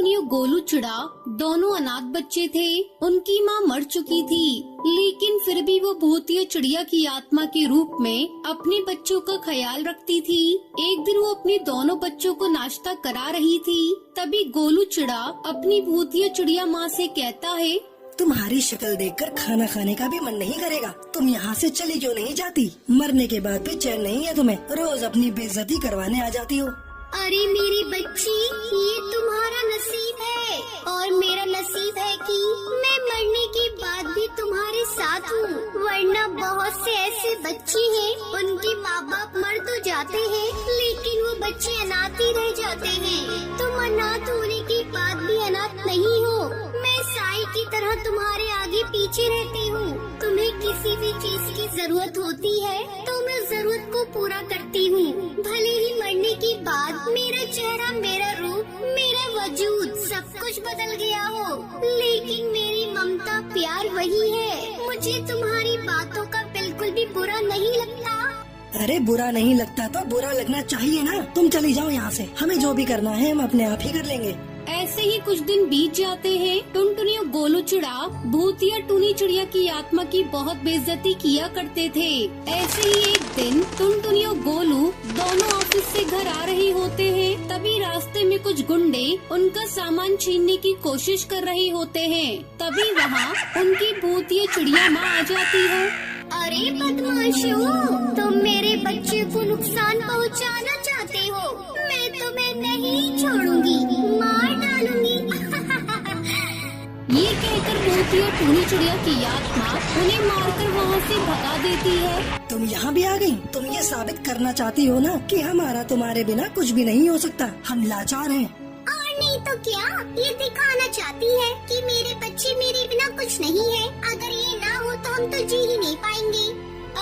टुनटुनी और गोलू चिड़ा दोनों अनाथ बच्चे थे। उनकी माँ मर चुकी थी, लेकिन फिर भी वो भूतिया चिड़िया की आत्मा के रूप में अपने बच्चों का ख्याल रखती थी। एक दिन वो अपने दोनों बच्चों को नाश्ता करा रही थी, तभी गोलू चिड़ा अपनी भूतिया चिड़िया माँ से कहता है, तुम्हारी शक्ल देखकर खाना खाने का भी मन नहीं करेगा। तुम यहाँ से चली क्यों नहीं जाती? मरने के बाद भी चैन नहीं है तुम्हें, रोज अपनी बेइज्जती करवाने आ जाती हो। अरे मेरी बच्ची, ये तुम्हारा नसीब है और मेरा नसीब है कि मैं मरने के बाद भी तुम्हारे साथ हूँ। वरना बहुत से ऐसे बच्चे हैं, उनके माँ बाप मर तो जाते हैं, लेकिन वो बच्चे अनाथ ही रह जाते हैं। तुम अनाथ होने के बाद भी अनाथ नहीं हो। मैं साई की तरह तुम्हारे आगे पीछे रहती हूँ। तुम्हें किसी भी चीज की जरूरत होती है तो मैं जरूरत को पूरा करती हूँ। भले ही मरने के बाद मेरा चेहरा, मेरा रूप, मेरा वजूद सब कुछ बदल गया हो, लेकिन मेरी ममता, प्यार वही है। मुझे तुम्हारी बातों का बिल्कुल भी बुरा नहीं लगता। अरे बुरा नहीं लगता तो बुरा लगना चाहिए ना। तुम चली जाओ यहाँ से, हमें जो भी करना है हम अपने आप ही कर लेंगे। ऐसे ही कुछ दिन बीत जाते हैं। टुनटुनी और गोलू चिड़ा भूतिया टूनी चिड़िया की आत्मा की बहुत बेइज्जती किया करते थे। ऐसे ही एक दिन टुनटुनी और गोलू दोनों ऑफिस से घर आ रहे होते हैं, तभी रास्ते में कुछ गुंडे उनका सामान छीनने की कोशिश कर रहे होते हैं। तभी वहाँ उनकी भूतिया चिड़िया माँ आ जाती है। अरे बदमाशों, तुम मेरे बच्चे को नुकसान पहुंचाना चाहते हो। मैं तुम्हें नहीं छोड़ूंगी, मार डालूंगी। ये कहकर भूतिया टूनी चिड़िया की आत्मा उन्हें मारकर वहाँ से भगा देती है। तुम यहाँ भी आ गई? तुम ये साबित करना चाहती हो ना कि हमारा तुम्हारे बिना कुछ भी नहीं हो सकता। हम लाचार हैं। और नहीं तो क्या, ये दिखाना चाहती है कि मेरे बच्चे मेरे बिना कुछ नहीं है। अगर ये ना हो तो हम तो जी ही नहीं पाएंगे।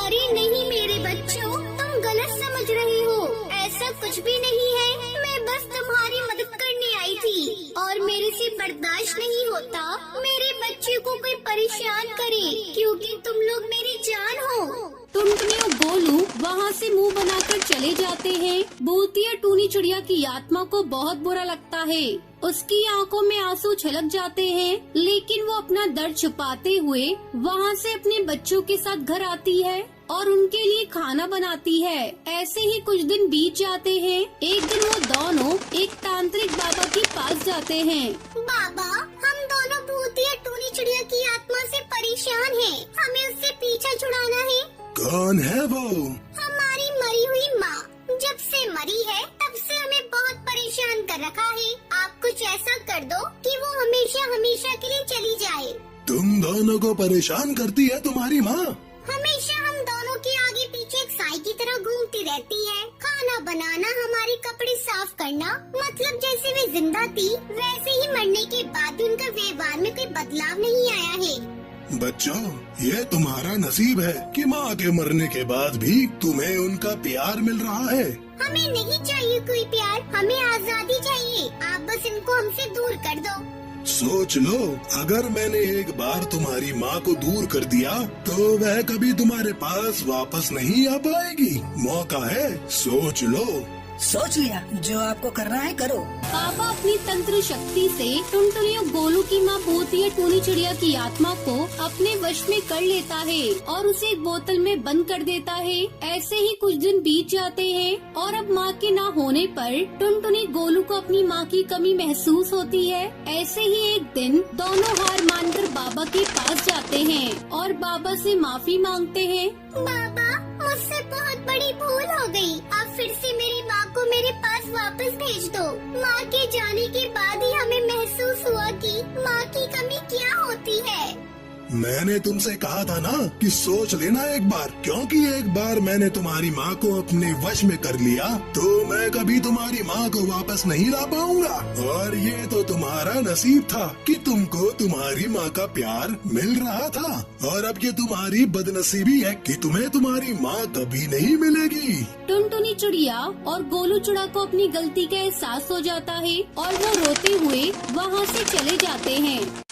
अरे नहीं मेरे बच्चों, तुम गलत समझ रहे हो। ऐसा कुछ भी नहीं है। मैं बस तुम्हारी मदद करने आई थी और मेरे से बर्दाश्त नहीं होता मेरे बच्चे को कोई परेशान करे, क्योंकि तुम लोग मेरी जान हो। टुनटुनी और गोलू वहाँ से मुंह बनाकर चले जाते हैं। भूतिया टूनी चिड़िया की आत्मा को बहुत बुरा लगता है। उसकी आंखों में आंसू छलक जाते हैं, लेकिन वो अपना दर्द छुपाते हुए वहाँ से अपने बच्चों के साथ घर आती है और उनके लिए खाना बनाती है। ऐसे ही कुछ दिन बीत जाते हैं। एक दिन वो दोनों एक तांत्रिक बाबा के पास जाते हैं। बाबा, हम दोनों भूतिया टूनी चिड़िया की आत्मा से परेशान हैं। हमें उससे पीछा छुड़ाना है। कौन है वो? हमारी मरी हुई माँ। जब से मरी है तब से हमें बहुत परेशान कर रखा है। आप कुछ ऐसा कर दो कि वो हमेशा हमेशा के लिए चली जाए। तुम दोनों को परेशान करती है तुम्हारी माँ? हमेशा हम दोनों के आगे पीछे एक साई की तरह घूमती रहती है। खाना बनाना, हमारे कपड़े साफ करना, मतलब जैसे वे जिंदा थी वैसे ही मरने के बाद भी उनका व्यवहार में कोई बदलाव नहीं आया है। बच्चों, ये तुम्हारा नसीब है कि माँ के मरने के बाद भी तुम्हें उनका प्यार मिल रहा है। हमें नहीं चाहिए कोई प्यार, हमें आजादी चाहिए। आप बस इनको हमसे दूर कर दो। सोच लो, अगर मैंने एक बार तुम्हारी माँ को दूर कर दिया तो वह कभी तुम्हारे पास वापस नहीं आ पाएगी। मौका है, सोच लो। सोच लिया, जो आपको करना है करो। बाबा अपनी तंत्र शक्ति से टुनटुनी और गोलू की माँ भूतिया टूनी चिड़िया की आत्मा को अपने वश में कर लेता है और उसे एक बोतल में बंद कर देता है। ऐसे ही कुछ दिन बीत जाते हैं और अब माँ के ना होने पर टुनटुनी गोलू को अपनी माँ की कमी महसूस होती है। ऐसे ही एक दिन दोनों हार मानकर बाबा के पास जाते हैं और बाबा से माफी मांगते हैं। बाबा, मुझसे बहुत बड़ी भूल हो गई। अब फिर से मेरी माँ को मेरे पास वापस भेज दो। माँ के जाने के बाद ही हमें महसूस हुआ कि माँ की कमी क्या होती है। मैंने तुमसे कहा था ना कि सोच लेना एक बार, क्योंकि एक बार मैंने तुम्हारी माँ को अपने वश में कर लिया तो मैं कभी तुम्हारी माँ को वापस नहीं ला पाऊंगा। और ये तो तुम्हारा नसीब था कि तुमको तुम्हारी माँ का प्यार मिल रहा था, और अब ये तुम्हारी बदनसीबी है कि तुम्हें तुम्हारी माँ कभी नहीं मिलेगी। टुनटुनी चिड़िया और गोलू चिड़ा को अपनी गलती का एहसास हो जाता है और वो रोते हुए वहाँ से चले जाते हैं।